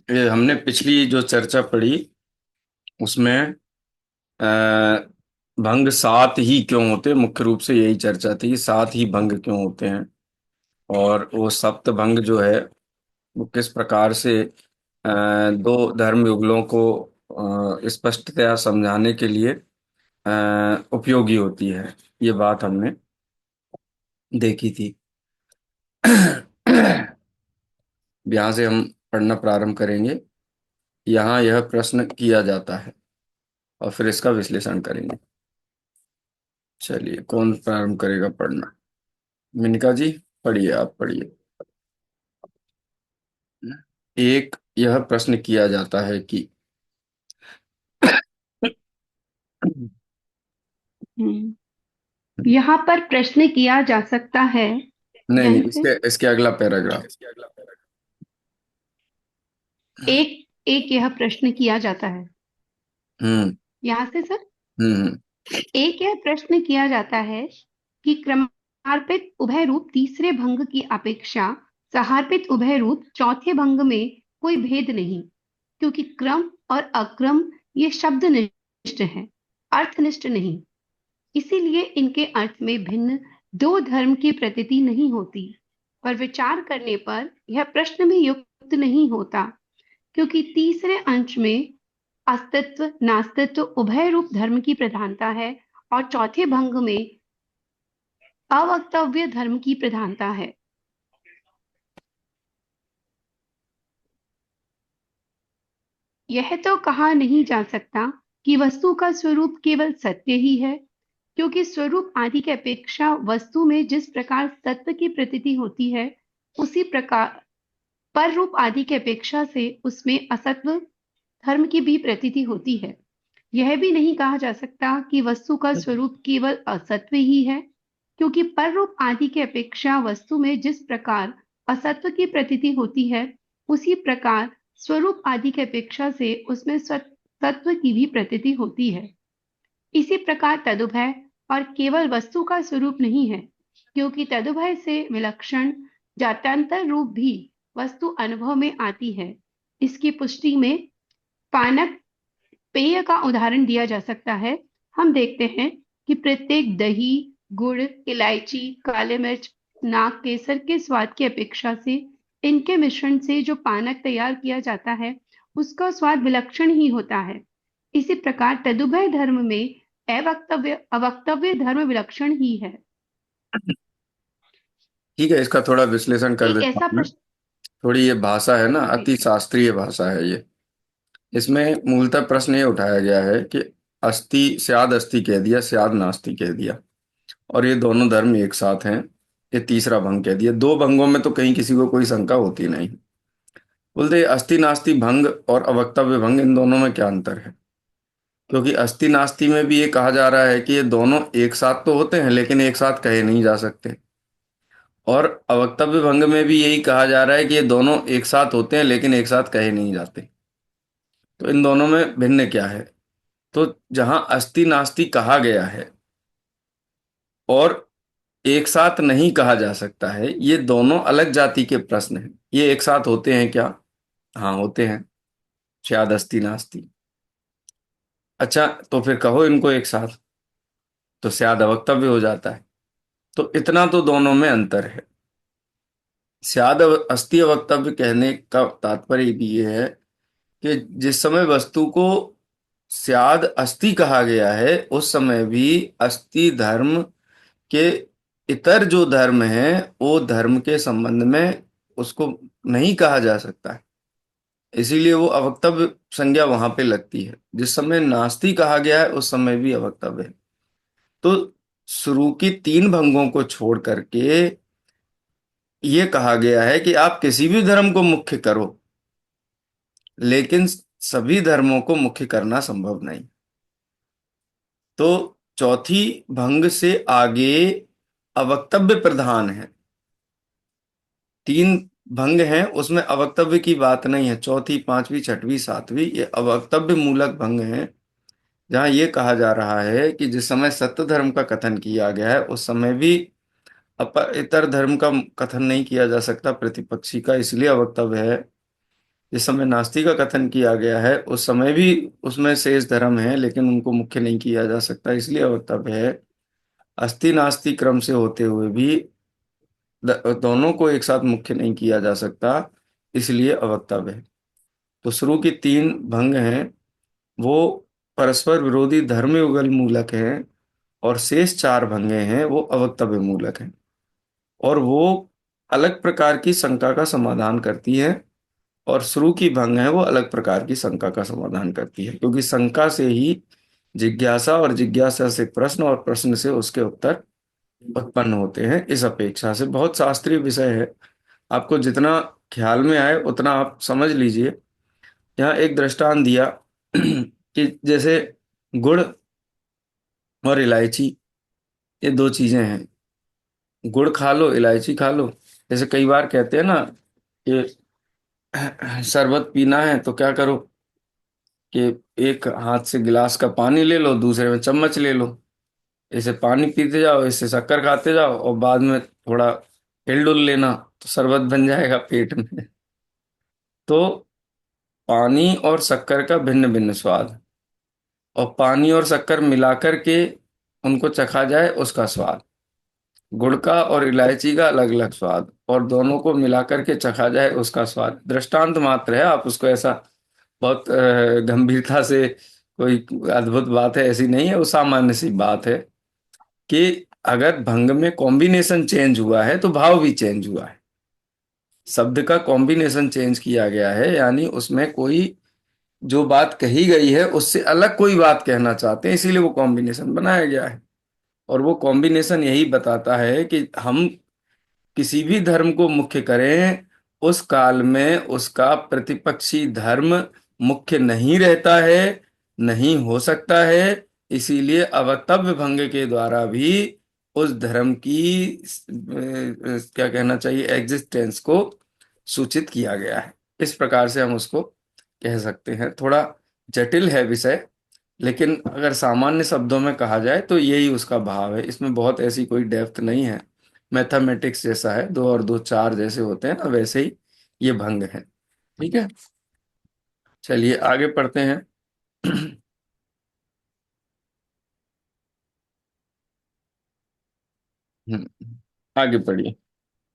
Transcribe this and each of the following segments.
ये हमने पिछली जो चर्चा पढ़ी उसमें अ, भंग सात ही क्यों होते, मुख्य रूप से यही चर्चा थी कि सात ही भंग क्यों होते हैं। और वो सप्त भंग जो है वो किस प्रकार से दो धर्म युगलों को स्पष्टतया समझाने के लिए उपयोगी होती है। ये बात हमने देखी थी। यहाँ से हम पढ़ना प्रारंभ करेंगे। यहाँ यह प्रश्न किया जाता है और फिर इसका विश्लेषण करेंगे। चलिए, कौन प्रारंभ करेगा पढ़ना? मिनिका जी, पढ़िए, आप पढ़िए। एक यह प्रश्न किया जाता है कि हम्म, यहाँ पर प्रश्न किया जा सकता है। नहीं नहीं, यहीं से इसके इसके अगला पैराग्राफ। एक एक यह प्रश्न किया जाता है। हम्म। यहाँ से सर, हम्म। एक यह प्रश्न किया जाता है कि क्रमार्पित उभय रूप तीसरे भंग की अपेक्षा सहार्पित उभय रूप चौथे भंग में कोई भेद नहीं, क्योंकि क्रम और अक्रम ये शब्दनिष्ठ है, अर्थनिष्ठ नहीं। इसीलिए इनके अर्थ में भिन्न दो धर्म की प्रतीति नहीं होती। पर विचार करने पर यह प्रश्न भी युक्त नहीं होता, क्योंकि तीसरे अंश में अस्तित्व नास्तित्व उभय रूप धर्म की प्रधानता है और चौथे भंग में अवक्तव्य धर्म की प्रधानता है। यह तो कहा नहीं जा सकता कि वस्तु का स्वरूप केवल सत्य ही है, क्योंकि स्वरूप आदि की अपेक्षा वस्तु में जिस प्रकार सत्व की प्रतीति होती है, उसी प्रकार पर रूप आदि की अपेक्षा से उसमें असत्व धर्म की भी प्रतीति होती है। यह भी नहीं कहा जा सकता कि वस्तु का स्वरूप केवल असत्व ही है, क्योंकि पर रूप आदि की अपेक्षा वस्तु में जिस प्रकार असत्व की प्रतीति होती है, उसी प्रकार स्वरूप आदि की अपेक्षा से उसमें सत्व की भी प्रतीति होती है। इसी प्रकार तदुभय और केवल वस्तु का स्वरूप नहीं है, क्योंकि तदुभय से विलक्षण जात्यंतर रूप भी वस्तु अनुभव में आती है। इसकी पुष्टि में पानक पेय का उदाहरण दिया जा सकता है। हम देखते हैं कि प्रत्येक दही, गुड़, इलायची, काले मिर्च, नाक, केसर के स्वाद की अपेक्षा से इनके मिश्रण से जो पानक तैयार किया जाता है, उसका स्वाद विलक्षण ही होता है। इसी प्रकार तदुभय धर्म में अवक्तव्य अवक्तव्य धर्म विलक्षण ही है। ठीक है, इसका थोड़ा विश्लेषण कर एक देता ऐसा हूँ मैं। प्रश्न। थोड़ी ये भाषा है ना, जी। अति शास्त्रीय भाषा है ये। इसमें मूलतः प्रश्न ये उठाया गया है कि अस्ति स्याद अस्थि कह दिया, स्याद नास्ति कह दिया, और ये दोनों धर्म एक साथ हैं। ये तीसरा भंग कह दिया। दो भंगों में तो कहीं किसी को कोई शंका होती नहीं। बोलते अस्थि नास्ति भंग और अवक्तव्य भंग, इन दोनों में क्या अंतर है? क्योंकि अस्थि नास्ति में भी ये कहा जा रहा है कि ये दोनों एक साथ तो होते हैं लेकिन एक साथ कहे नहीं जा सकते, और अवक्तव्य भंग में भी यही कहा जा रहा है कि ये दोनों एक साथ होते हैं लेकिन एक साथ कहे नहीं जाते। तो इन दोनों में भिन्न क्या है? तो जहां अस्थि नास्ति कहा गया है और एक साथ नहीं कहा जा सकता है, ये दोनों अलग जाति के प्रश्न हैं। ये एक साथ होते हैं क्या? हाँ, होते हैं। शायद अस्थि नास्ति। अच्छा, तो फिर कहो इनको एक साथ, तो शायद अवक्तव्य हो जाता है। तो इतना तो दोनों में अंतर है। शायद अस्थि अवक्तव्य कहने का तात्पर्य भी ये है कि जिस समय वस्तु को स्याद अस्थि कहा गया है, उस समय भी अस्थि धर्म के इतर जो धर्म है, वो धर्म के संबंध में उसको नहीं कहा जा सकता है। इसीलिए वो अवक्तव्य संज्ञा वहां पे लगती है। जिस समय नास्ति कहा गया है उस समय भी अवक्तव्य है। तो शुरू की तीन भंगों को छोड़ करके ये कहा गया है कि आप किसी भी धर्म को मुख्य करो, लेकिन सभी धर्मों को मुख्य करना संभव नहीं। तो चौथी भंग से आगे अवक्तव्य प्रधान है। तीन भंग हैं, उसमें अवक्तव्य की बात नहीं है। चौथी, पांचवी, छठवीं, सातवीं, ये अवक्तव्य मूलक भंग हैं। जहां ये कहा जा रहा है कि जिस समय सत्य धर्म का कथन किया गया है उस समय भी इतर धर्म का कथन नहीं किया जा सकता प्रतिपक्षी का, इसलिए अवक्तव्य है। जिस समय नास्ति का कथन किया गया है उस समय भी उसमें शेष धर्म है, लेकिन उनको मुख्य नहीं किया जा सकता, इसलिए अवक्तव्य है। अस्थि नास्ति क्रम से होते हुए भी दोनों को एक साथ मुख्य नहीं किया जा सकता, इसलिए अवक्तव्य है। तो शुरू की तीन भंग हैं वो परस्पर विरोधी धर्म युगल मूलक हैं, और शेष चार भंगे हैं वो अवक्तव्य मूलक हैं, और वो अलग प्रकार की शंका का समाधान करती है। और शुरू की भंग है वो अलग प्रकार की शंका का समाधान करती है, क्योंकि शंका से ही जिज्ञासा, और जिज्ञासा से प्रश्न, और प्रश्न से उसके उत्तर उत्पन्न होते हैं। इस अपेक्षा से बहुत शास्त्रीय विषय है, आपको जितना ख्याल में आए उतना आप समझ लीजिए। यहाँ एक दृष्टांत दिया कि जैसे गुड़ और इलायची, ये दो चीजें हैं। गुड़ खा लो, इलायची खा लो। जैसे कई बार कहते हैं ना कि शरबत पीना है तो क्या करो कि एक हाथ से गिलास का पानी ले लो, दूसरे में चम्मच ले लो। इसे पानी पीते जाओ, इससे शक्कर खाते जाओ, और बाद में थोड़ा हिल डुल लेना, तो शरबत बन जाएगा पेट में। तो पानी और शक्कर का भिन्न भिन्न स्वाद, और पानी और शक्कर मिलाकर के उनको चखा जाए उसका स्वाद, गुड़ का और इलायची का अलग अलग स्वाद, और दोनों को मिलाकर के चखा जाए उसका स्वाद। दृष्टांत मात्र है, आप उसको ऐसा बहुत गंभीरता से कोई अद्भुत बात है ऐसी नहीं है, वो सामान्य सी बात है कि अगर भंग में कॉम्बिनेशन चेंज हुआ है तो भाव भी चेंज हुआ है। शब्द का कॉम्बिनेशन चेंज किया गया है, यानी उसमें कोई जो बात कही गई है उससे अलग कोई बात कहना चाहते हैं, इसीलिए वो कॉम्बिनेशन बनाया गया है। और वो कॉम्बिनेशन यही बताता है कि हम किसी भी धर्म को मुख्य करें, उस काल में उसका प्रतिपक्षी धर्म मुख्य नहीं रहता है, नहीं हो सकता है। इसीलिए अवक्तव्य भंग के द्वारा भी उस धर्म की क्या कहना चाहिए, एग्जिस्टेंस को सूचित किया गया है। इस प्रकार से हम उसको कह सकते हैं। थोड़ा जटिल है विषय, लेकिन अगर सामान्य शब्दों में कहा जाए तो यही उसका भाव है, इसमें बहुत ऐसी कोई डेप्थ नहीं है। मैथमेटिक्स जैसा है, दो और दो चार जैसे होते हैं ना, वैसे ही ये भंग है। ठीक है, चलिए आगे पढ़ते हैं। आगे पढ़िए,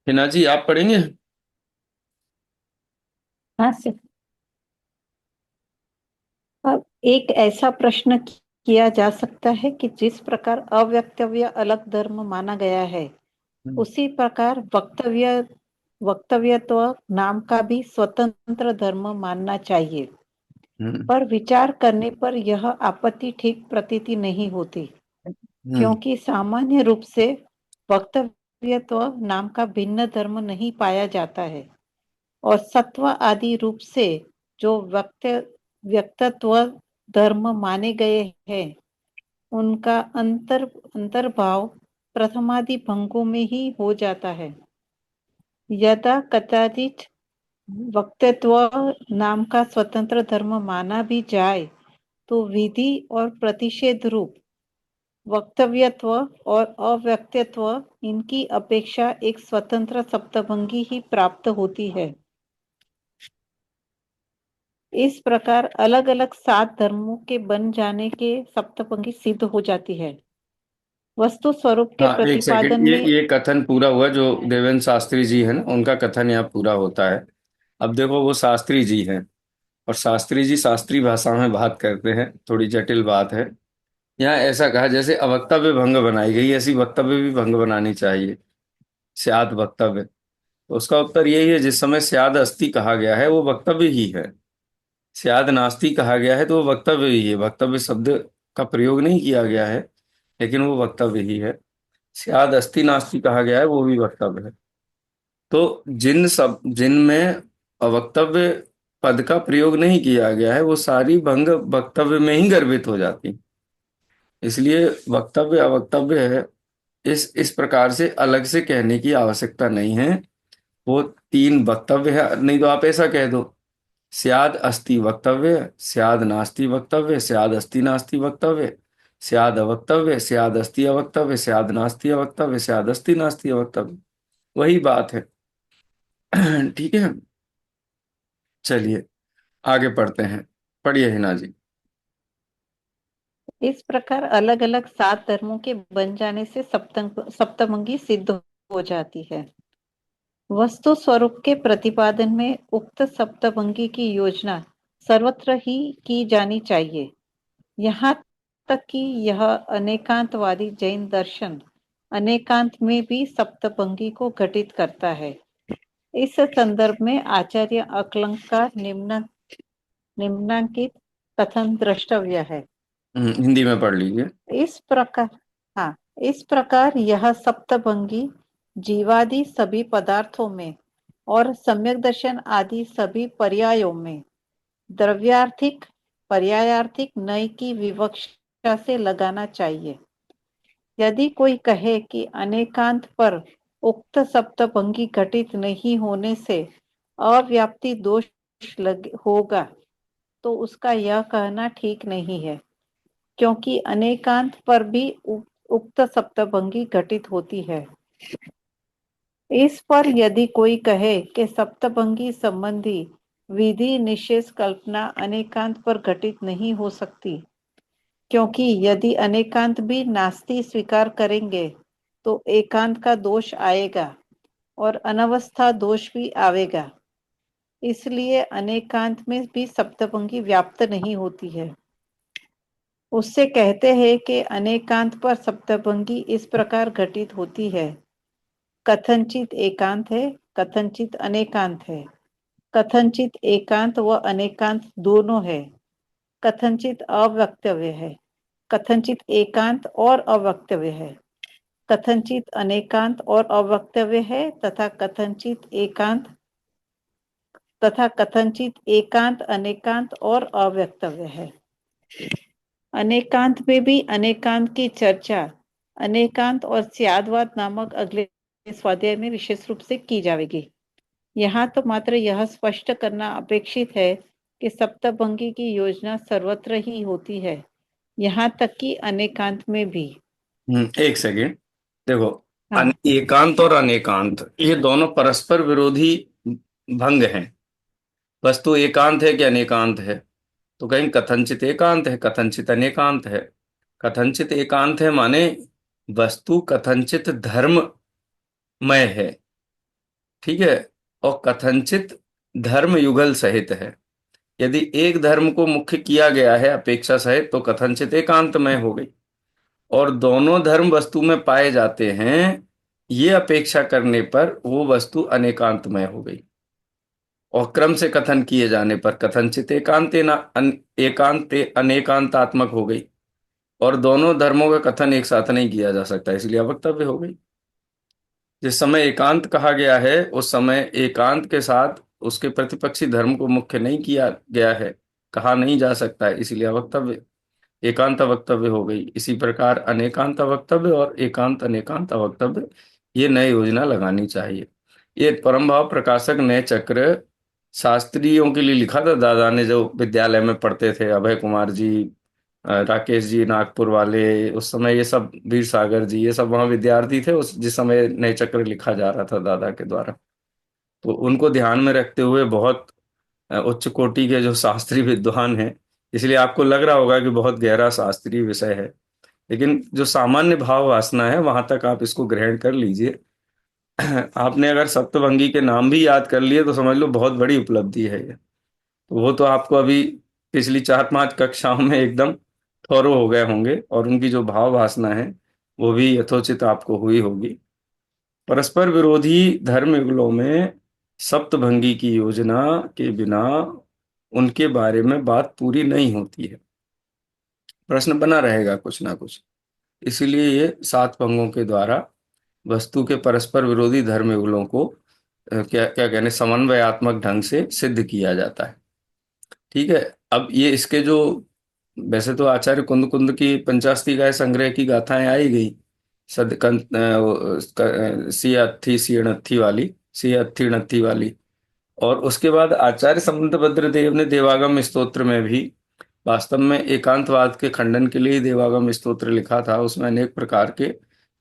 हिना जी आप पढ़ेंगे। हाँ सर। अब एक ऐसा प्रश्न किया जा सकता है कि जिस प्रकार अव्यक्तव्य अलग धर्म माना गया है, हम्म। उसी प्रकार वक्तव्यत्व नाम का भी स्वतंत्र धर्म मानना चाहिए। हम्म। पर विचार करने पर यह आपत्ति ठीक प्रतीति नहीं होती, हम्म। क्योंकि सामान्य रूप से वक्तव्यत्व नाम का भिन्न धर्म नहीं पाया जाता है, और सत्व आदि रूप से जो व्यक्तत्व धर्म माने गए हैं, उनका अंतर्भाव प्रथमादि भंगों में ही हो जाता है। यदा कदाचित वक्तत्व नाम का स्वतंत्र धर्म माना भी जाए, तो विधि और प्रतिषेध रूप वक्तव्यत्व और अव्यक्तत्व इनकी अपेक्षा एक स्वतंत्र सप्तभंगी ही प्राप्त होती है। इस प्रकार अलग अलग 7 धर्मों के बन जाने के सप्तभंगी सिद्ध हो जाती है। वस्तु स्वरूप के हाँ एक प्रतिपादन सेकंड, ये में ये कथन पूरा हुआ जो देवेंद्र शास्त्री जी है ना, उनका कथन यहाँ पूरा होता है। अब देखो वो शास्त्री जी हैं, और शास्त्री जी शास्त्रीय भाषा में बात करते हैं, थोड़ी जटिल बात है। यहाँ ऐसा कहा जैसे अवक्तव्य भंग बनाई गई, ऐसी वक्तव्य भी भंग बनानी चाहिए, स्याद वक्तव्य। तो उसका उत्तर यही है, जिस समय स्याद अस्ति कहा गया है वो वक्तव्य ही है, स्याद नास्ति कहा गया है तो वो वक्तव्य ही है। वक्तव्य शब्द का प्रयोग नहीं किया गया है, लेकिन वो वक्तव्य ही है। स्याद अस्ति नास्ति कहा गया है वो भी वक्तव्य है। तो जिनमें अवक्तव्य पद का प्रयोग नहीं किया गया है वो सारी भंग वक्तव्य में ही गर्भित हो जाती। इसलिए वक्तव्य अवक्तव्य है, इस प्रकार से अलग से कहने की आवश्यकता नहीं है। वो तीन वक्तव्य है, नहीं तो आप ऐसा कह दो, स्याद अस्ति वक्तव्य, स्याद नास्ति वक्तव्य, स्याद अस्ति नास्ति वक्तव्य, स्याद अवक्तव्य, स्याद अस्ति अवक्तव्य, स्याद नास्ति अवक्तव्य, स्याद अस्ति नास्ति अवक्तव्य। वही बात है। ठीक है। चलिए आगे पढ़ते हैं, पढ़िए हिना जी। इस प्रकार अलग अलग 7 धर्मों के बन जाने से सप्तमंगी सिद्ध हो जाती है। वस्तु स्वरूप के प्रतिपादन में उक्त सप्तभंगी की योजना सर्वत्र ही की जानी चाहिए। यहाँ तक कि यह अनेकांतवादी जैन दर्शन अनेकांत में भी सप्तभंगी को घटित करता है। इस संदर्भ में आचार्य अकलंक का निम्नांकित कथन द्रष्टव्य है। हिंदी में पढ़ लीजिए। इस प्रकार हाँ, इस प्रकार यह सप्तभंगी जीवादि सभी पदार्थों में और सम्यक दर्शन आदि सभी पर्यायों में द्रव्यार्थिक पर्यायार्थिक नय की विवक्षा से लगाना चाहिए। यदि कोई कहे कि अनेकांत पर उक्त सप्तभंगी घटित नहीं होने से अव्याप्ति दोष होगा, तो उसका यह कहना ठीक नहीं है, क्योंकि अनेकांत पर भी उक्त सप्तभंगी घटित होती है। इस पर यदि कोई कहे कि सप्तभंगी संबंधी विधि निषेध कल्पना अनेकांत पर घटित नहीं हो सकती, क्योंकि यदि अनेकांत भी नास्ति स्वीकार करेंगे तो एकांत का दोष आएगा और अनवस्था दोष भी आवेगा। इसलिए अनेकांत में भी सप्तभंगी व्याप्त नहीं होती है। उससे कहते हैं कि अनेकांत पर सप्तभंगी इस प्रकार घटित होती है, कथनचित एकांत है, कथनचित अनेकांत है, कथनचित एकांत व अनेकांत दोनों है, कथनचित अवक्तव्य है, कथनचित एकांत और अवक्तव्य है, कथनचित अनेकांत और अवक्तव्य है, तथा कथनचित एकांत अनेकांत और अव्यक्तव्य है। अनेकांत में भी अनेकांत की चर्चा अनेकांत और स्यादवाद नामक अगले स्वाध्याय में विशेष रूप से की जाएगी। यहाँ तो मात्र यह स्पष्ट करना अपेक्षित है कि सप्तभंगी की योजना सर्वत्र ही होती है, यहाँ तक कि अनेकांत में भी। एक सेकेंड, देखो, हाँ, एकांत और अनेकांत ये दोनों परस्पर विरोधी भंग हैं। वस्तु एकांत है कि अनेकांत है? तो कहीं कथनचित एकांत है, कथनचित अनेकांत है। कथनचित एकांत है माने वस्तु कथनचित धर्ममय है, ठीक है, और कथनचित धर्म युगल सहित है। यदि एक धर्म को मुख्य किया गया है अपेक्षा सहित तो कथनचित एकांतमय हो गई, और दोनों धर्म वस्तु में पाए जाते हैं ये अपेक्षा करने पर वो वस्तु अनेकांतमय हो गई, और क्रम से कथन किए जाने पर कथनचित एकांत अनेकांतात्मक हो गई, और दोनों धर्मों का कथन एक साथ नहीं किया जा सकता, इसलिए अवक्तव्य हो गई। जिस समय एकांत कहा गया है उस समय एकांत के साथ उसके प्रतिपक्षी धर्म को मुख्य नहीं किया गया है, कहा नहीं जा सकता है, इसलिए अवक्तव्य एकांत अवक्तव्य हो गई। इसी प्रकार अनेकांत अवक्तव्य और एकांत अनेकांत अवक्तव्य ये नई योजना लगानी चाहिए। ये परम भाव प्रकाशक नए चक्र शास्त्रियों के लिए लिखा था दादा ने, जो विद्यालय में पढ़ते थे, अभय कुमार जी, राकेश जी नागपुर वाले, उस समय ये सब वीर सागर जी, ये सब वहाँ विद्यार्थी थे उस जिस समय नए चक्र लिखा जा रहा था दादा के द्वारा। तो उनको ध्यान में रखते हुए बहुत उच्च कोटि के जो शास्त्रीय विद्वान हैं, इसलिए आपको लग रहा होगा कि बहुत गहरा शास्त्रीय विषय है, लेकिन जो सामान्य भाव वासना है वहां तक आप इसको ग्रहण कर लीजिए। आपने अगर सप्तभंगी के नाम भी याद कर लिए तो समझ लो बहुत बड़ी उपलब्धि है ये। तो वो तो आपको अभी पिछली 4-5 कक्षाओं में एकदम थोरो हो गए होंगे, और उनकी जो भाव वासना है वो भी यथोचित आपको हुई होगी। परस्पर विरोधी धर्म युगलों में सप्तभंगी की योजना के बिना उनके बारे में बात पूरी नहीं होती है, प्रश्न बना रहेगा कुछ ना कुछ। इसीलिए ये 7 भंगों के द्वारा वस्तु के परस्पर विरोधी धर्म युगलों को क्या क्या कहने समन्वयात्मक ढंग से सिद्ध किया जाता है। ठीक है, अब ये इसके जो, वैसे तो आचार्य कुंद कुंद की पंचास्ती गाय संग्रह की गाथाएं आई गई, सियाथी सीणथी वाली, सियाथी नथी वाली, और उसके बाद आचार्य समुद्रभद्र देव ने देवागम स्तोत्र में भी वास्तव में एकांतवाद के खंडन के लिए देवागम स्तोत्र लिखा था। उसमें अनेक प्रकार के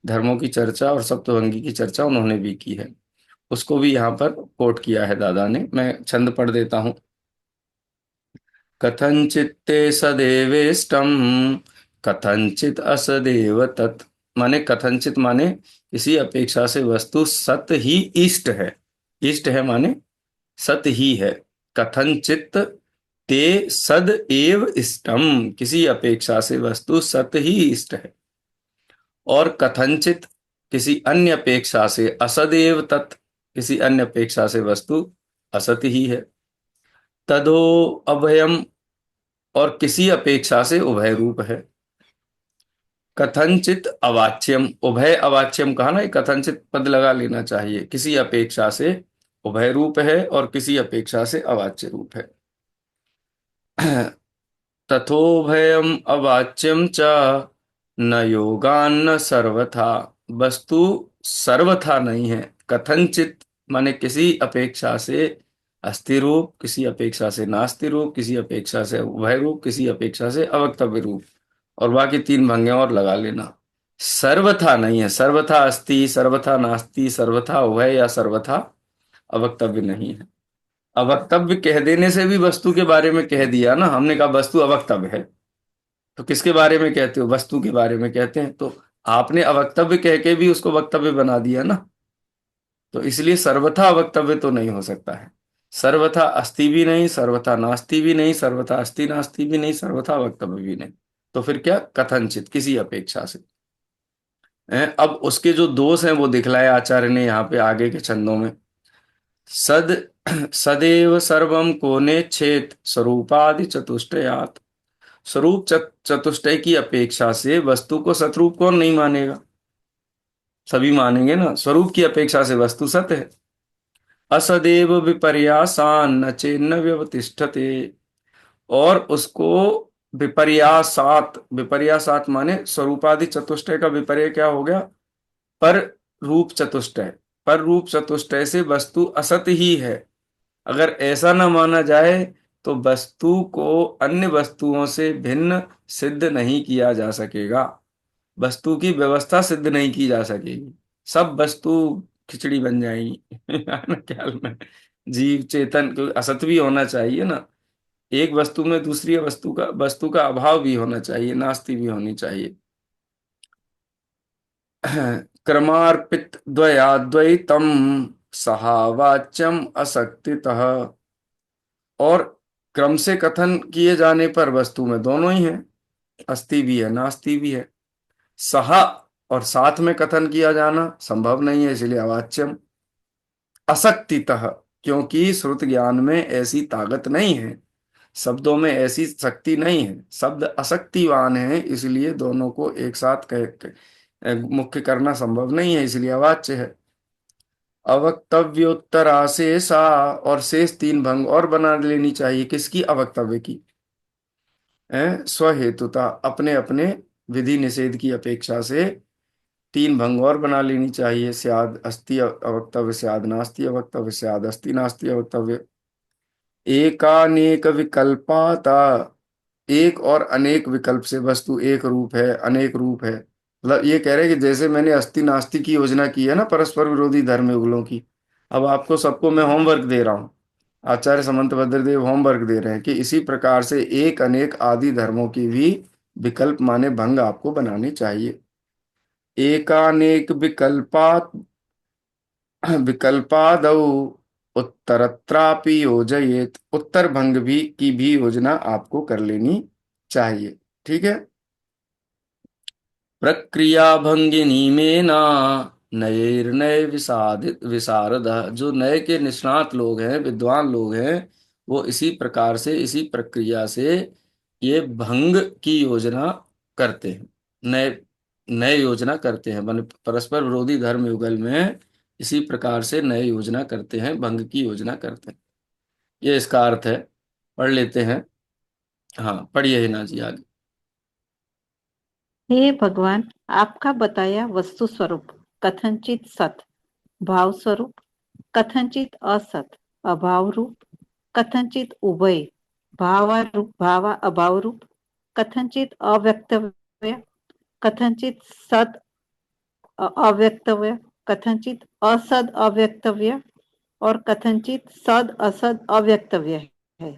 धर्मों की चर्चा और सप्तभंगी की चर्चा उन्होंने भी की है, उसको भी यहाँ पर कोट किया है दादा ने। मैं छंद पढ़ देता हूँ। कथंचित्ते सदेवेष्टम कथंचित असदेव तत्। माने कथंचित माने किसी अपेक्षा से वस्तु सत ही इष्ट है। इष्ट है माने सत ही है। कथंचित ते सद एव इष्टम, किसी अपेक्षा से वस्तु सत ही इष्ट है। और कथंचित किसी अन्य अपेक्षा से असदेव तत्, किसी अन्य अपेक्षा से वस्तु असत ही है। तदो अभयम, और किसी अपेक्षा से उभय रूप है। कथंचित अवाच्यम, उभय अवाच्यम कहा ना, कथंचित पद लगा लेना चाहिए। किसी अपेक्षा से उभय रूप है और किसी अपेक्षा से अवाच्य रूप है। तथोभयम अवाच्यम च न योगान्न सर्वथा, वस्तु सर्वथा नहीं है। कथंचित माने किसी अपेक्षा से अस्ति रूप, किसी अपेक्षा से नास्ति रूप, किसी अपेक्षा से उभय रूप, किसी अपेक्षा से अवक्तव्य रूप, और बाकी तीन भंगे और लगा लेना। सर्वथा नहीं है, सर्वथा अस्ति, सर्वथा नास्ति, सर्वथा उभय या सर्वथा अवक्तव्य नहीं है। अवक्तव्य कह देने से भी वस्तु के बारे में कह दिया ना, हमने कहा वस्तु अवक्तव्य है, तो किसके बारे में कहते हो? वस्तु के बारे में कहते हैं। तो आपने अवक्तव्य कह के भी उसको वक्तव्य बना दिया ना, तो इसलिए सर्वथा अवक्तव्य तो नहीं हो सकता है। सर्वथा अस्ति भी नहीं, सर्वथा नास्ति भी नहीं, सर्वथा अस्ति नास्ति भी नहीं, सर्वथा वक्तव्य भी नहीं। तो फिर क्या? कथनचित, किसी अपेक्षा से। अब उसके जो दोष हैं वो दिखलाए आचार्य ने यहाँ पे आगे के छंदों में। सद सदैव सर्वम कोने छेत स्वरूपादि चतुष्टयात्। स्वरूप चतुष्टय की अपेक्षा से वस्तु को सतरूप कौन नहीं मानेगा? सभी मानेंगे ना। स्वरूप की अपेक्षा से वस्तु सत है। असदेव विपर्यासान न चेन्न व्यवतिष्ठते, और उसको विपर्यासात, विपर्यासात माने स्वरूपादि चतुष्टय का विपर्य क्या हो गया? पर रूप चतुष्टय। पर रूप चतुष्टय से वस्तु असत ही है। अगर ऐसा न माना जाए तो वस्तु को अन्य वस्तुओं से भिन्न सिद्ध नहीं किया जा सकेगा। वस्तु की व्यवस्था सिद्ध नहीं की जा सकेगी। सब वस्तु खिचड़ी बन जाएगी। है ना ख्याल में? जीव चेतन को असत भी होना चाहिए ना। एक वस्तु में दूसरी वस्तु का अभाव भी होना चाहिए, नास्ति भी होनी चाहिए। क्रमार्पित द्वयाद्वैतम सहावाच्यम असक्तितः, और क्रम से कथन किए जाने पर वस्तु में दोनों ही है, अस्ति भी है नास्ति भी है। सहा, और साथ में कथन किया जाना संभव नहीं है, इसलिए अवाच्यम। असक्तितः, क्योंकि श्रुत ज्ञान में ऐसी ताकत नहीं है, शब्दों में ऐसी शक्ति नहीं है, शब्द असक्तिवान है, इसलिए दोनों को एक साथ मुख्य करना संभव नहीं है, इसलिए अवाच्य है। अवक्तव्योत्तराशेषा, और शेष तीन भंग और बना लेनी चाहिए। किसकी? अवक्तव्य की। स्वहेतुता, अपने अपने विधि निषेध की अपेक्षा से तीन भंग और बना लेनी चाहिए। स्याद अस्ति अवक्तव्य, स्याद नास्ति अवक्तव्य, स्याद अस्ति नास्ति अवक्तव्य। एकानेक विकल्पाता, एक और अनेक विकल्प से वस्तु एक रूप है, अनेक रूप है। मतलब ये कह रहे हैं कि जैसे मैंने अस्ति नास्ति की योजना की है ना, परस्पर विरोधी धर्म युगलों की, अब आपको सबको मैं होमवर्क दे रहा हूँ। आचार्य समंत भद्रदेव होमवर्क दे रहे हैं कि इसी प्रकार से एक अनेक आदि धर्मों की भी विकल्प माने भंग आपको बनाने चाहिए। एकानेक विकल्पात विकल्पादौ उत्तरत्रापि योजयेत, उत्तर भंग भी की भी योजना आपको कर लेनी चाहिए। ठीक है। प्रक्रिया भंगिनी में ना नये विसादित विशारद, जो नए के निष्णात लोग हैं, विद्वान लोग हैं, वो इसी प्रकार से, इसी प्रक्रिया से ये भंग की योजना करते हैं। नए नए योजना करते हैं, मान परस्पर विरोधी धर्म युगल में इसी प्रकार से नए योजना करते हैं, भंग की योजना करते हैं। ये इसका अर्थ है। पढ़ लेते हैं। हाँ पढ़िए हिना जी आगे। हे भगवान, आपका बताया वस्तु स्वरूप कथनचित सत भाव स्वरूप, कथनचित असत अभाव रूप, कथनचित उभय भावा अभाव रूप, कथनचित अव्यक्तव्य, कथनचित सद अव्यक्तव्य, कथनचित असद अव्यक्तव्य और कथनचित सद असद अव्यक्तव्य है।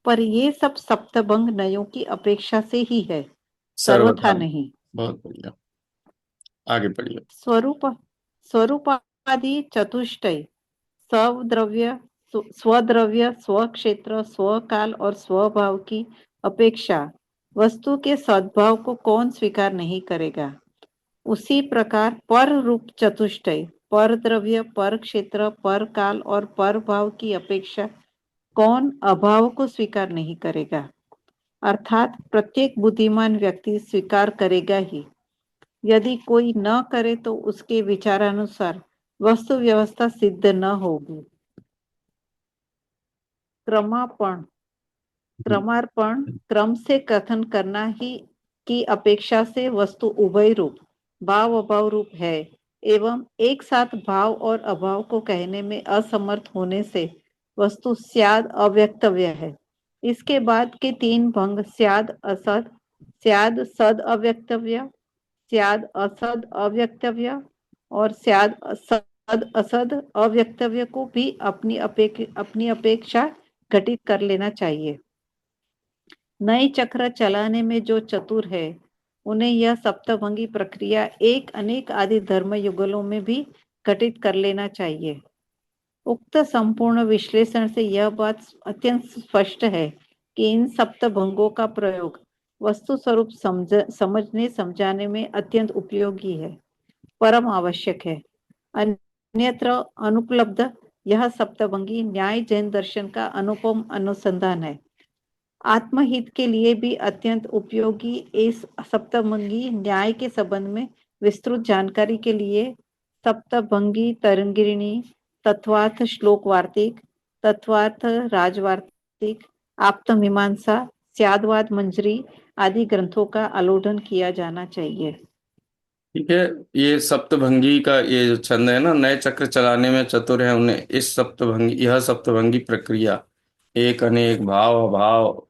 पर ये सब सप्तभंग नयों की अपेक्षा से ही है, सर्वथा सर्वथा। नहीं। बहुत बढ़िया, आगे पढ़िए। स्वरूप स्वरूपादि चतुष्टय स्वद्रव्य स्वद्रव्य स्वक्षेत्र स्वकाल और स्वभाव की अपेक्षा वस्तु के सद्भाव को कौन स्वीकार नहीं करेगा। उसी प्रकार पर रूप चतुष्टय पर द्रव्य पर क्षेत्र पर काल और पर भाव की अपेक्षा कौन अभाव को स्वीकार नहीं करेगा। अर्थात प्रत्येक बुद्धिमान व्यक्ति स्वीकार करेगा ही। यदि कोई न करे तो उसके विचारानुसार वस्तु व्यवस्था सिद्ध न होगी। क्रमापण क्रमार्पण क्रम से कथन करना ही की अपेक्षा से वस्तु उभय रूप भाव अभाव रूप है एवं एक साथ भाव और अभाव को कहने में असमर्थ होने से वस्तु स्याद अव्यक्तव्य है। इसके बाद के तीन भंग स्याद असद स्याद सद अव्यक्तव्य स्याद असद अव्यक्तव्य और स्याद असद असद अव्यक्तव्य को भी अपनी अपेक्षा घटित कर लेना चाहिए। नए चक्र चलाने में जो चतुर है उन्हें यह सप्तभंगी प्रक्रिया एक अनेक आदि धर्म युगलों में भी घटित कर लेना चाहिए। उक्त संपूर्ण विश्लेषण से यह बात अत्यंत स्पष्ट है कि इन सप्तभंगों का प्रयोग वस्तु स्वरूप समझने समझाने में अत्यंत उपयोगी है, परम आवश्यक है। अन्यत्र अनुपलब्ध यह सप्तभंगी न्याय जैन दर्शन का अनुपम अनुसंधान है। आत्महित के लिए भी अत्यंत उपयोगी इस सप्तभंगी न्याय के संबंध में विस्तृत जानकारी के लिए सप्तभंगी तरंगिणी तत्वार्थ श्लोक वार्तिक तत्वार्थ राजवार्तिक आप्तमीमांसा स्यादवाद मंजरी आदि ग्रंथों का आलोडन किया जाना चाहिए। ठीक है। ये सप्तभंगी का ये जो छंद है ना, नए चक्र चलाने में चतुर है उन्हें इस सप्तभंगी यह सप्तभंगी प्रक्रिया एक अनेक भाव अभाव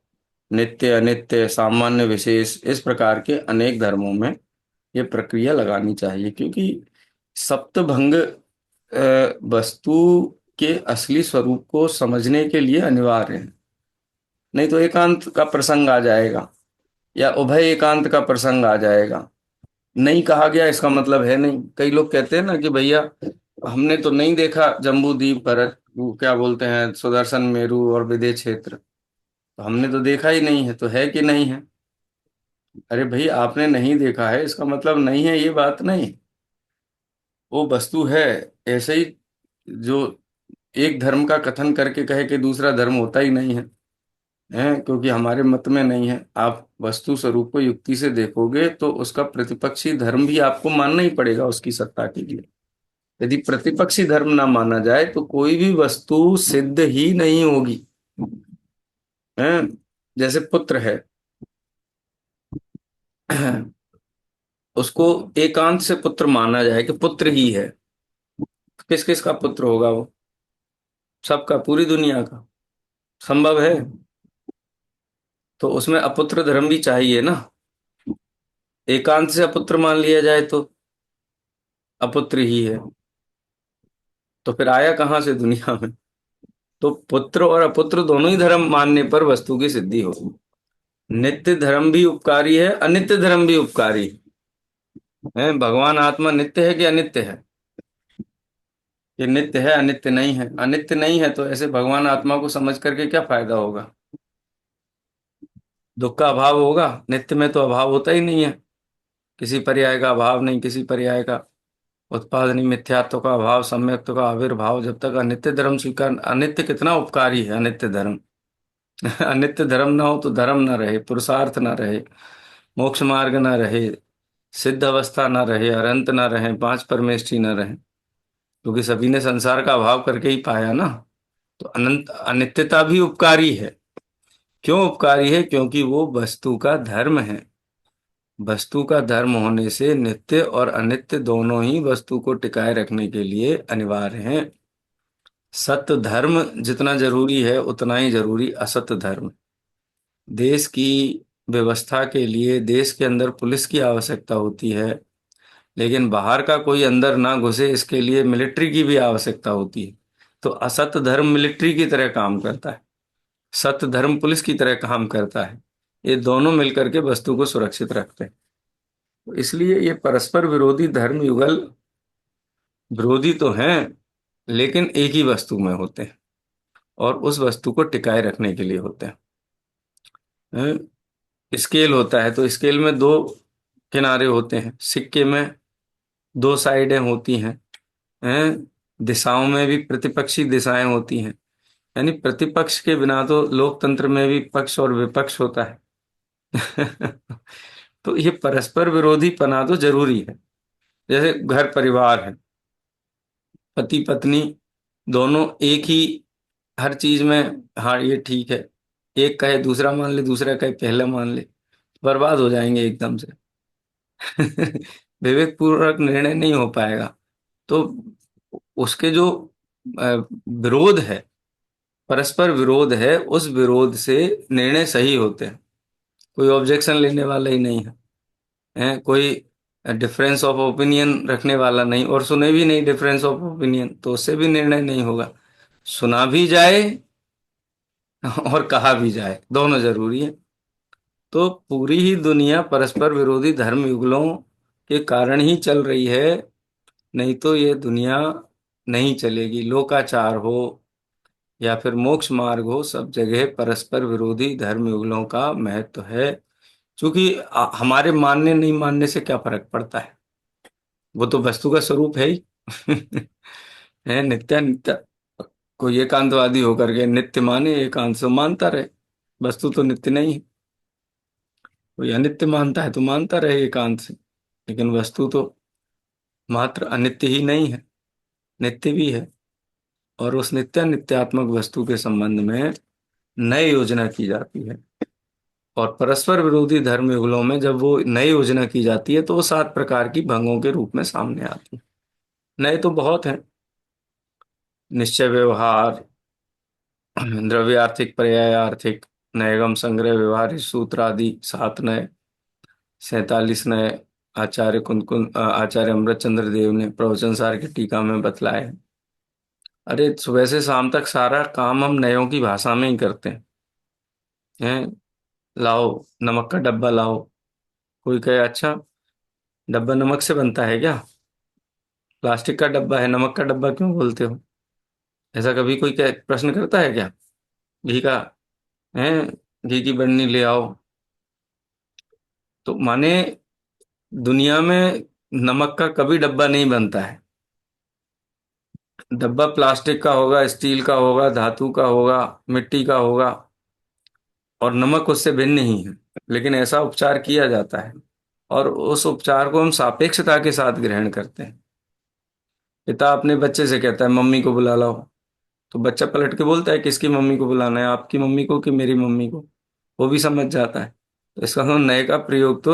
नित्य अनित्य सामान्य विशेष इस प्रकार के अनेक धर्मों में ये प्रक्रिया लगानी चाहिए, क्योंकि सप्तभंग वस्तु के असली स्वरूप को समझने के लिए अनिवार्य है। नहीं तो एकांत का प्रसंग आ जाएगा या उभय एकांत का प्रसंग आ जाएगा। नहीं कहा गया इसका मतलब है नहीं। कई लोग कहते हैं ना कि भैया हमने तो नहीं देखा जम्बू द्वीप भरत वो क्या बोलते हैं सुदर्शन मेरु और विदेह क्षेत्र, तो हमने तो देखा ही नहीं है, तो है कि नहीं है। अरे भाई आपने नहीं देखा है इसका मतलब नहीं है, ये बात नहीं। वो वस्तु है। ऐसे ही जो एक धर्म का कथन करके कहे कि दूसरा धर्म होता ही नहीं है क्योंकि हमारे मत में नहीं है। आप वस्तु स्वरूप को युक्ति से देखोगे तो उसका प्रतिपक्षी धर्म भी आपको मानना ही पड़ेगा उसकी सत्ता के लिए। यदि प्रतिपक्षी धर्म ना माना जाए तो कोई भी वस्तु सिद्ध ही नहीं होगी। है जैसे पुत्र है उसको एकांत से पुत्र माना जाए कि पुत्र ही है, किस किस का पुत्र होगा वो? सबका, पूरी दुनिया का संभव है। तो उसमें अपुत्र धर्म भी चाहिए ना। एकांत से अपुत्र मान लिया जाए तो अपुत्र ही है, तो फिर आया कहाँ से दुनिया में? तो पुत्र और अपुत्र दोनों ही धर्म मानने पर वस्तु की सिद्धि होगी। नित्य धर्म भी उपकारी है, अनित्य धर्म भी उपकारी है। भगवान आत्मा नित्य है कि अनित्य है? ये नित्य है, अनित्य नहीं है। अनित्य नहीं है तो ऐसे भगवान आत्मा को समझ करके क्या फायदा होगा? दुख का अभाव होगा। नित्य में तो अभाव होता ही नहीं है, किसी पर्याय का अभाव नहीं, किसी पर्याय का उत्पाद नहीं, मिथ्यात्व का अभाव सम्यक्त्व का आविर्भाव। जब तक अनित्य धर्म स्वीकार, अनित्य कितना उपकारी है अनित्य धर्म। अनित्य धर्म ना हो तो धर्म ना रहे, पुरुषार्थ ना रहे, मोक्ष मार्ग ना रहे, सिद्ध अवस्था ना रहे, अनंत ना रहे, पांच परमेष्ठी ना रहे, क्योंकि सभी ने संसार का अभाव करके ही पाया ना। तो अनंत अनित्यता भी उपकारी है। क्यों उपकारी है? क्योंकि वो वस्तु का धर्म है। वस्तु का धर्म होने से नित्य और अनित्य दोनों ही वस्तु को टिकाए रखने के लिए अनिवार्य हैं। सत्य धर्म जितना जरूरी है उतना ही जरूरी असत्य धर्म। देश की व्यवस्था के लिए देश के अंदर पुलिस की आवश्यकता होती है, लेकिन बाहर का कोई अंदर ना घुसे इसके लिए मिलिट्री की भी आवश्यकता होती है। तो असत्य धर्म मिलिट्री की तरह काम करता है। सत्य धर्म पुलिस की तरह काम करता है। ये दोनों मिलकर के वस्तु को सुरक्षित रखते हैं। तो इसलिए ये परस्पर विरोधी धर्म युगल विरोधी तो हैं, लेकिन एक ही वस्तु में होते हैं और उस वस्तु को टिकाए रखने के लिए होते हैं। स्केल होता है तो स्केल में दो किनारे होते हैं, सिक्के में दो साइडें होती हैं। दिशाओं में भी प्रतिपक्षी दिशाएं होती हैं, यानी प्रतिपक्ष के बिना तो लोकतंत्र में भी पक्ष और विपक्ष होता है। तो ये परस्पर विरोधी पना तो जरूरी है। जैसे घर परिवार है, पति पत्नी दोनों एक ही हर चीज में, हाँ ये ठीक है, एक कहे दूसरा मान ले, दूसरा कहे पहला मान ले, बर्बाद हो जाएंगे एकदम से। विवेक पूर्वक निर्णय नहीं हो पाएगा। तो उसके जो विरोध है, परस्पर विरोध है, उस विरोध से निर्णय सही होते हैं। कोई ऑब्जेक्शन लेने वाला ही नहीं है, कोई डिफरेंस ऑफ ओपिनियन रखने वाला नहीं, और सुने भी नहीं डिफरेंस ऑफ ओपिनियन, तो उससे भी निर्णय नहीं होगा। सुना भी जाए और कहा भी जाए, दोनों जरूरी है। तो पूरी ही दुनिया परस्पर विरोधी धर्म युगलों के कारण ही चल रही है, नहीं तो ये दुनिया नहीं चलेगी। लोकाचार हो या फिर मोक्ष मार्ग हो, सब जगह परस्पर विरोधी धर्म युगलों का महत्व है। क्योंकि हमारे मानने नहीं मानने से क्या फर्क पड़ता है, वो तो वस्तु का स्वरूप है ही। है नित्य नित्य। कोई एकांतवादी होकर के नित्य माने, एकांत से मानता रहे, वस्तु तो नित्य नहीं है। कोई अनित्य मानता है तो मानता रहे एकांत से, लेकिन वस्तु तो मात्र अनित्य ही नहीं है, नित्य भी है। और उस नित्य नित्यात्मक वस्तु के संबंध में नई योजना की जाती है। और परस्पर विरोधी धर्म युगलों में जब वो नई योजना की जाती है तो वो 7 प्रकार की भंगों के रूप में सामने आती है। नए तो बहुत हैं, निश्चय व्यवहार, द्रव्य आर्थिक, पर्याय आर्थिक, नयगम संग्रह व्यवहार सूत्र आदि 7 नए, 47 नए आचार्य अमृत चंद्र देव ने प्रवचन सार की टीका में बतलाए हैं। अरे सुबह से शाम तक सारा काम हम नयों की भाषा में ही करते हैं। लाओ नमक का डब्बा लाओ, कोई कहे अच्छा डब्बा नमक से बनता है क्या, प्लास्टिक का डब्बा है, नमक का डब्बा क्यों बोलते हो। ऐसा कभी कोई प्रश्न करता है क्या। घी का है, घी की बरनी ले आओ। तो माने दुनिया में नमक का कभी डब्बा नहीं बनता है। डब्बा प्लास्टिक का होगा, स्टील का होगा, धातु का होगा, मिट्टी का होगा, और नमक उससे भिन्न ही है। लेकिन ऐसा उपचार किया जाता है और उस उपचार को हम सापेक्षता के साथ ग्रहण करते हैं। पिता अपने बच्चे से कहता है मम्मी को बुला लाओ, तो बच्चा पलट के बोलता है किसकी मम्मी को बुलाना है, आपकी मम्मी को कि मेरी मम्मी को। वो भी समझ जाता है। तो इसका हम नए का प्रयोग तो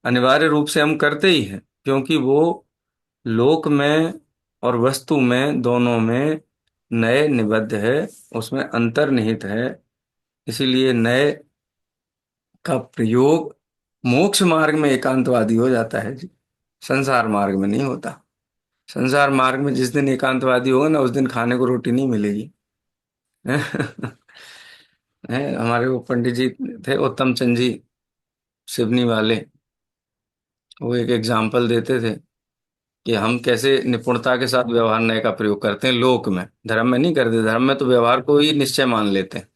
अनिवार्य रूप से हम करते ही हैं, क्योंकि वो लोक में और वस्तु में दोनों में नए निबद्ध है, उसमें अंतर्निहित है। इसीलिए नए का प्रयोग मोक्ष मार्ग में एकांतवादी हो जाता है जी, संसार मार्ग में नहीं होता। संसार मार्ग में जिस दिन एकांतवादी होगा ना, उस दिन खाने को रोटी नहीं मिलेगी। हमारे वो पंडित जी थे उत्तम चंद जी, सिवनी वाले, वो एक एग्जाम्पल देते थे कि हम कैसे निपुणता के साथ व्यवहार नय का प्रयोग करते हैं लोक में। धर्म में नहीं करते, धर्म में तो व्यवहार को ही निश्चय मान लेते हैं,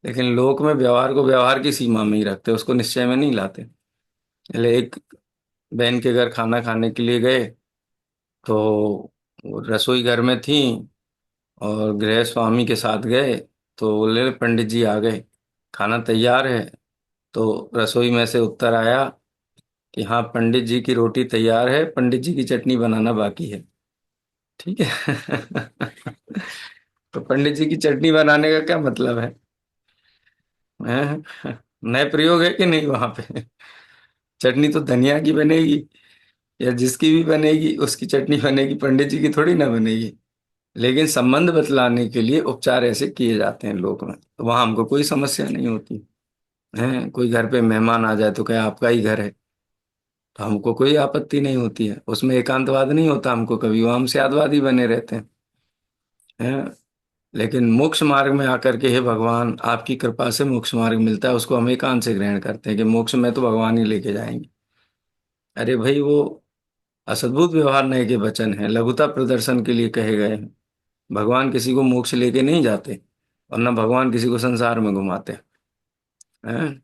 लेकिन लोक में व्यवहार को व्यवहार की सीमा में ही रखते, उसको निश्चय में नहीं लाते। पहले एक बहन के घर खाना खाने के लिए गए, तो वो रसोई घर में थी और गृह स्वामी के साथ गए, तो बोले पंडित जी आ गए, खाना तैयार है। तो रसोई में से उत्तर आया कि हाँ पंडित जी की रोटी तैयार है, पंडित जी की चटनी बनाना बाकी है। ठीक है। तो पंडित जी की चटनी बनाने का क्या मतलब है। नए प्रयोग है कि नहीं वहां पे। चटनी तो धनिया की बनेगी, या जिसकी भी बनेगी उसकी चटनी बनेगी, पंडित जी की थोड़ी ना बनेगी। लेकिन संबंध बतलाने के लिए उपचार ऐसे किए जाते हैं लोक में, तो वहां हमको कोई समस्या नहीं होती है। कोई घर पे मेहमान आ जाए तो क्या आपका ही घर है, तो हमको कोई आपत्ति नहीं होती है, उसमें एकांतवाद नहीं होता हमको कभी, वो हम स्यादवादी बने रहते हैं। लेकिन मोक्ष मार्ग में आकर के, हे भगवान आपकी कृपा से मोक्ष मार्ग मिलता है, उसको हम एकांत से ग्रहण करते हैं कि मोक्ष में तो भगवान ही लेके जाएंगे। अरे भाई, वो असद्भुत व्यवहार नए के वचन है, लघुता प्रदर्शन के लिए कहे गए हैं। भगवान किसी को मोक्ष लेके नहीं जाते, और न भगवान किसी को संसार में घुमाते हैं।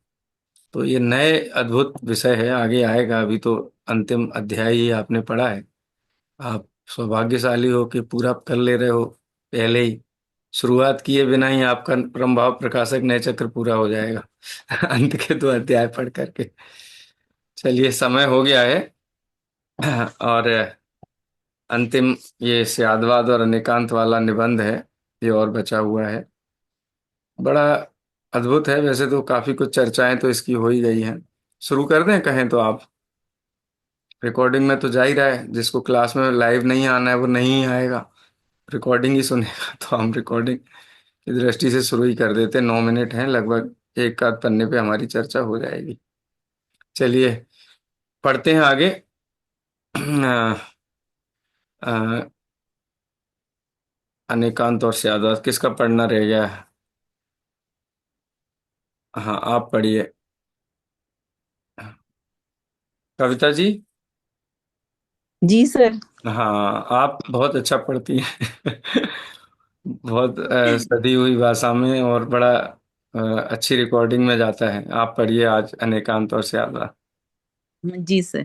तो ये नए अद्भुत विषय है, आगे आएगा। अभी तो अंतिम अध्याय ही आपने पढ़ा है। आप सौभाग्यशाली हो कि पूरा कर ले रहे हो, पहले ही शुरुआत किए बिना ही आपका प्रभाव प्रकाशक नए चक्र पूरा हो जाएगा अंत के 2 अध्याय पढ़ करके। चलिए, समय हो गया है। और अंतिम ये स्याद्वाद और अनेकांत वाला निबंध है, ये और बचा हुआ है। बड़ा अद्भुत है वैसे तो, काफी कुछ चर्चाएं तो इसकी हो ही गई हैं। शुरू कर दें कहें तो आप? रिकॉर्डिंग में तो जा ही रहा है, जिसको क्लास में लाइव नहीं आना है वो नहीं आएगा, रिकॉर्डिंग ही सुनेगा। तो हम रिकॉर्डिंग की दृष्टि से शुरू ही कर देते हैं। 9 मिनट हैं लगभग, एक आध पन्ने पे हमारी चर्चा हो जाएगी। चलिए पढ़ते हैं आगे। अ, अनेकांत और स्याद्वाद किसका पढ़ना रह गया है? हाँ, आप पढ़िए कविता जी। जी सर। हाँ, आप बहुत अच्छा पढ़ती हैं बहुत सदी हुई भाषा में, और बड़ा अच्छी रिकॉर्डिंग में जाता है। आप पढ़िए आज अनेकांत और स्याद्वाद। जी सर।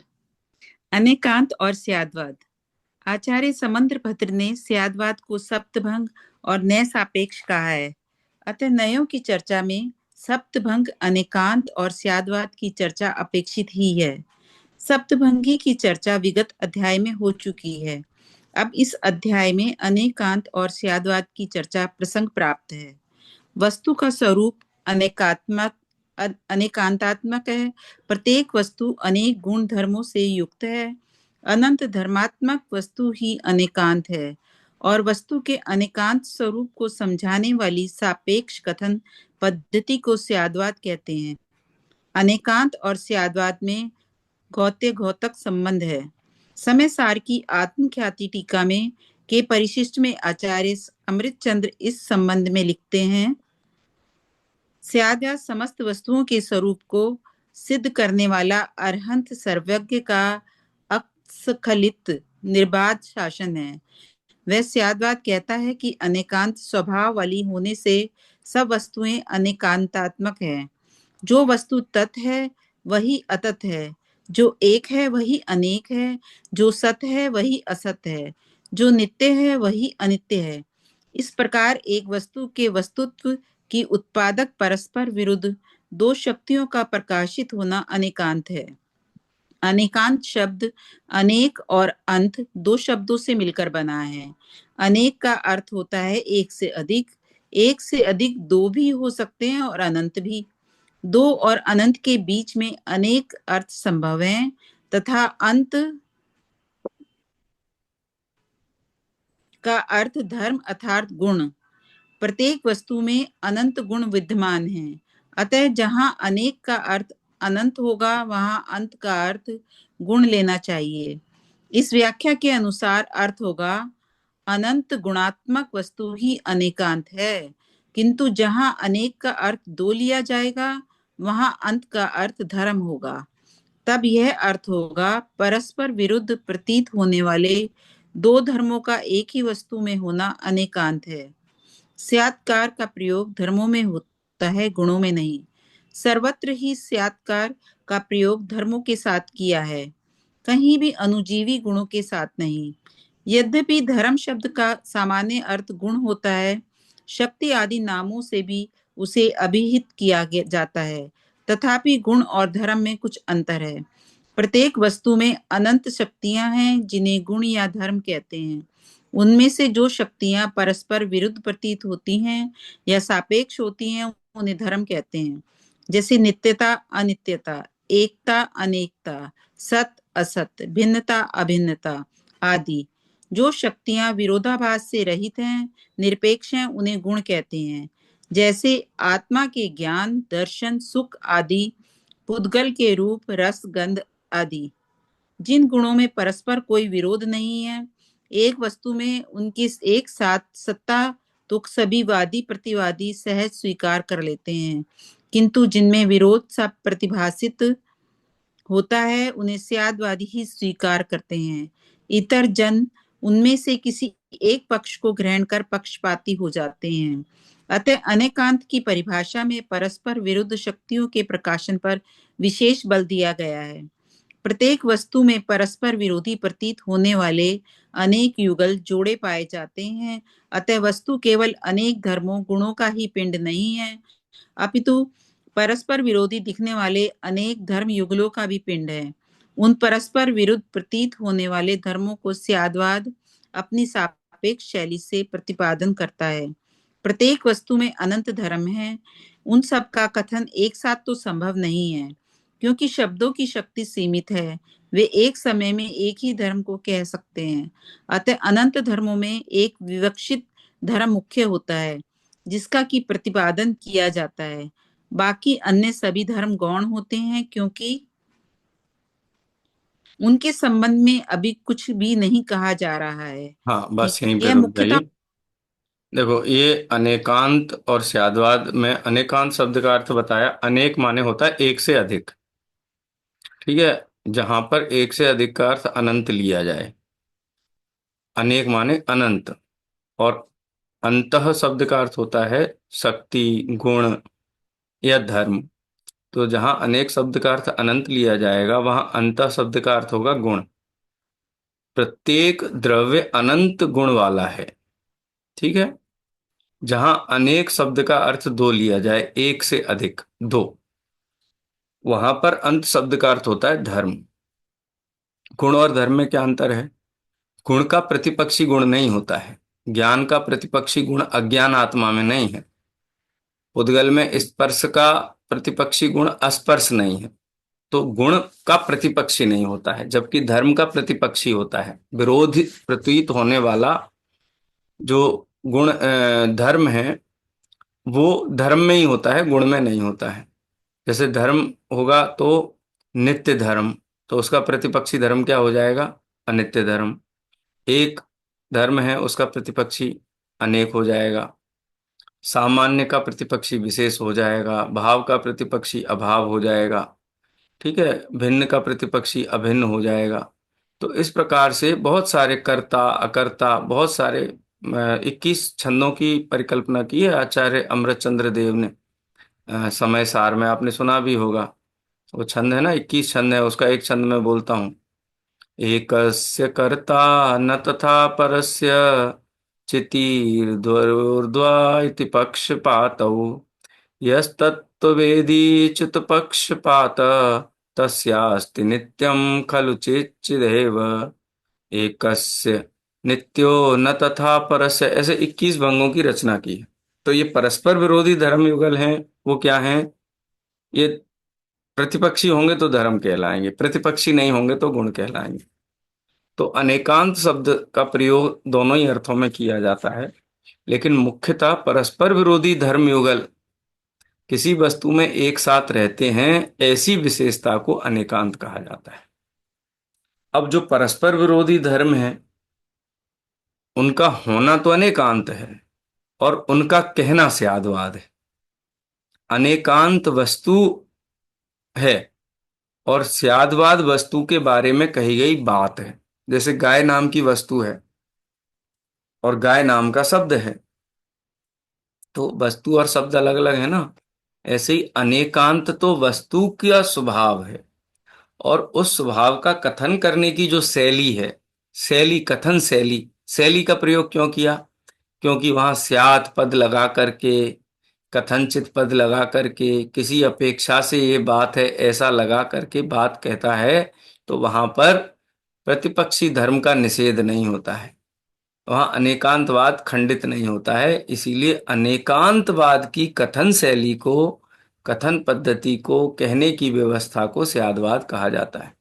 अनेकांत और स्याद्वाद। आचार्य समंद्र भद्र ने स्याद्वाद को सप्तभंग और नय सापेक्ष कहा है। अतः नयों की चर्चा में सप्तभंग, अनेकांत और स्याद्वाद की चर्चा अपेक्षित ही है। सप्तभंगी की चर्चा विगत अध्याय में हो चुकी है। अब इस अध्याय में अनेकांत और स्याद्वाद की चर्चा प्रसंग प्राप्त है। वस्तु का स्वरूप अनेकात्मक अनेकांतात्मक है। प्रत्येक वस्तु अनेक गुण धर्मों से युक्त है। अनंत धर्मात्मक वस्तु ही अनेकांत है, और वस्तु के अनेकांत स्वरूप को समझाने वाली सापेक्ष कथन पद्धति को स्याद्वाद कहते हैं। अनेकांत और स्याद्वाद में गौत्य घोतक संबंध है। समय सार की आत्मख्याति टीका में के परिशिष्ट में आचार्य अमृतचंद्र इस संबंध में लिखते हैं, स्याद्वाद समस्त वस्तुओं के स्वरूप को सिद्ध करने वाला अरहंत सर्वज्ञ का अस्खलित निर्बाध शासन है। वह स्याद्वाद कहता है कि अनेकांत स्वभाव वाली होने से सब वस्तुएं अनेकांतात्मक है। जो वस्तु तत् है वही अतत है, जो एक है वही अनेक है, जो सत है वही असत है, जो नित्य है वही अनित्य है। इस प्रकार एक वस्तु के वस्तुत्व की उत्पादक परस्पर विरुद्ध दो शक्तियों का प्रकाशित होना अनेकांत है। अनेकांत शब्द अनेक और अंत दो शब्दों से मिलकर बना है। अनेक का अर्थ होता है एक से अधिक, एक से अधिक दो भी हो सकते हैं और अनंत भी। दो और अनंत के बीच में अनेक अर्थ संभव हैं, तथा अंत का अर्थ धर्म अर्थात गुण। प्रत्येक वस्तु में अनंत गुण विद्यमान हैं। अतः जहां अनेक का अर्थ अनंत होगा वहां अंत का अर्थ गुण लेना चाहिए। इस व्याख्या के अनुसार अर्थ होगा, अनंत गुणात्मक वस्तु ही अनेकांत है, किंतु जहां अनेक का अर्थ दो लिया जाएगा वहां अंत का अर्थ धर्म होगा। तब यह अर्थ होगा, परस्पर विरुद्ध प्रतीत होने वाले दो धर्मों का एक ही वस्तु में होना अनेकांत है। स्यात्कार का प्रयोग धर्मों में होता है, गुणों में नहीं। सर्वत्र ही स्यात्कार का प्रयोग धर्मों के साथ किया है, कहीं भी अनुजीवी गुणों के साथ नहीं। यद्यपि धर्म शब्द का सामान्य अर्थ गुण होता है, शक्ति आदि नामों से भी उसे अभिहित किया जाता है, तथापि गुण और धर्म में कुछ अंतर है। प्रत्येक वस्तु में अनंत शक्तियां हैं जिन्हें गुण या धर्म कहते हैं। उनमें से जो शक्तियां परस्पर विरुद्ध प्रतीत होती हैं या सापेक्ष होती हैं उन्हें धर्म कहते हैं। जैसे नित्यता अनित्यता, एकता अनेकता, सत असत, भिन्नता अभिन्नता आदि। जो शक्तियां विरोधाभास से रहित हैं, निरपेक्ष हैं, उन्हें गुण कहते हैं। जैसे आत्मा के ज्ञान, दर्शन, सुख आदि, पुद्गल के रूप, रस, गंध आदि। जिन गुणों में परस्पर कोई विरोध नहीं है, एक वस्तु में उनकी एक साथ सत्ता तो सभी वादी प्रतिवादी सहज स्वीकार कर लेते हैं, किंतु जिनमें विरोध सा प्रतिभासित होता है उन्हें स्यादवादी ही स्वीकार करते हैं। इतर जन उनमें से किसी एक पक्ष को ग्रहण कर पक्षपाती हो जाते हैं। अतः अनेकांत की परिभाषा में परस्पर विरुद्ध शक्तियों के प्रकाशन पर विशेष बल दिया गया है। प्रत्येक वस्तु में परस्पर विरोधी प्रतीत होने वाले अनेक युगल जोड़े पाए जाते हैं। अतः वस्तु केवल अनेक धर्मों गुणों का ही पिंड नहीं है, अपितु परस्पर विरोधी दिखने वाले अनेक धर्म युगलों का भी पिंड है। उन परस्पर विरुद्ध प्रतीत होने वाले धर्मों को स्यादवाद अपनी सापेक्ष शैली से प्रतिपादन करता है। प्रत्येक वस्तु में अनंत धर्म है। उन सब का कथन एक साथ तो संभव नहीं है, क्योंकि शब्दों की शक्ति सीमित है। वे एक समय में एक ही धर्म को कह सकते हैं। अतः अनंत धर्मों में एक विवक्षित धर्म मुख्य होता है, जिसका की प्रतिपादन किया जाता है। बाकी अन्य सभी धर्म गौण होते हैं, क्योंकि उनके संबंध में अभी कुछ भी नहीं कहा जा रहा है। हाँ, बस यहीं पे यह रुक मुख्यतः जाइए। देखो, ये अनेकांत और स्यादवाद में अनेकांत शब्द का अर्थ बताया। अनेक माने होता है एक से अधिक, ठीक है, जहां पर एक से अधिक का अर्थ अनंत लिया जाए। अनेक माने अनंत। और अंतः शब्द का अर्थ होता है शक्ति, गुण या धर्म। तो जहां अनेक शब्द का अर्थ अनंत लिया जाएगा वहां अंतः शब्द का अर्थ होगा गुण। प्रत्येक द्रव्य अनंत गुण वाला है, ठीक है। जहां अनेक शब्द का अर्थ दो लिया जाए, एक से अधिक, दो, वहां पर अंत शब्द का अर्थ होता है धर्म। गुण और धर्म में क्या अंतर है? गुण का प्रतिपक्षी गुण नहीं होता है। ज्ञान का प्रतिपक्षी गुण अज्ञान आत्मा में नहीं है। उद्गल में स्पर्श का प्रतिपक्षी गुण अस्पर्श नहीं है। तो गुण का प्रतिपक्षी नहीं होता है, जबकि धर्म का प्रतिपक्षी होता है। विरोध प्रतीत होने वाला जो गुण धर्म है वो धर्म में ही होता है, गुण में नहीं होता है। जैसे धर्म होगा तो नित्य धर्म, तो उसका प्रतिपक्षी धर्म क्या हो जाएगा? अनित्य धर्म। एक धर्म है, उसका प्रतिपक्षी अनेक हो जाएगा। सामान्य का प्रतिपक्षी विशेष हो जाएगा। भाव का प्रतिपक्षी अभाव हो जाएगा, ठीक है। भिन्न का प्रतिपक्षी अभिन्न हो जाएगा। तो इस प्रकार से बहुत सारे कर्ता अकर्ता, बहुत सारे 21 छंदों की परिकल्पना की है आचार्य अमृतचंद्र देव ने। समय सार में आपने सुना भी होगा। वो छंद है ना, 21 छंद है, उसका एक छंद में बोलता हूँ। एकस्य कर्ता न तथा परस्य चितिर्द्वैर्द्वा इति पक्षपातौ यस्तत्त्ववेदी च्युतपक्षपात तस्यास्ति नित्यं खलु चिच्चिदेव एकस्य नित्यो न तथा परस्य। ऐसे 21 भंगों की रचना की है। तो ये परस्पर विरोधी धर्म युगल हैं। वो क्या हैं? ये प्रतिपक्षी होंगे तो धर्म कहलाएंगे, प्रतिपक्षी नहीं होंगे तो गुण कहलाएंगे। तो अनेकांत शब्द का प्रयोग दोनों ही अर्थों में किया जाता है, लेकिन मुख्यतः परस्पर विरोधी धर्म युगल किसी वस्तु में एक साथ रहते हैं, ऐसी विशेषता को अनेकांत कहा जाता है। अब जो परस्पर विरोधी धर्म है उनका होना तो अनेकांत है और उनका कहना स्यादवाद है। अनेकांत वस्तु है और स्यादवाद वस्तु के बारे में कही गई बात है। जैसे गाय नाम की वस्तु है और गाय नाम का शब्द है, तो वस्तु और शब्द अलग अलग है ना। ऐसे ही अनेकांत तो वस्तु का स्वभाव है और उस स्वभाव का कथन करने की जो शैली है, शैली, कथन शैली, शैली का प्रयोग क्यों किया? क्योंकि वहां स्यात् पद लगा करके, कथनचित पद लगा करके, किसी अपेक्षा से ये बात है ऐसा लगा करके बात कहता है, तो वहां पर प्रतिपक्षी धर्म का निषेध नहीं होता है, वहां अनेकांतवाद खंडित नहीं होता है। इसीलिए अनेकांतवाद की कथन शैली को, कथन पद्धति को, कहने की व्यवस्था को स्यादवाद कहा जाता है।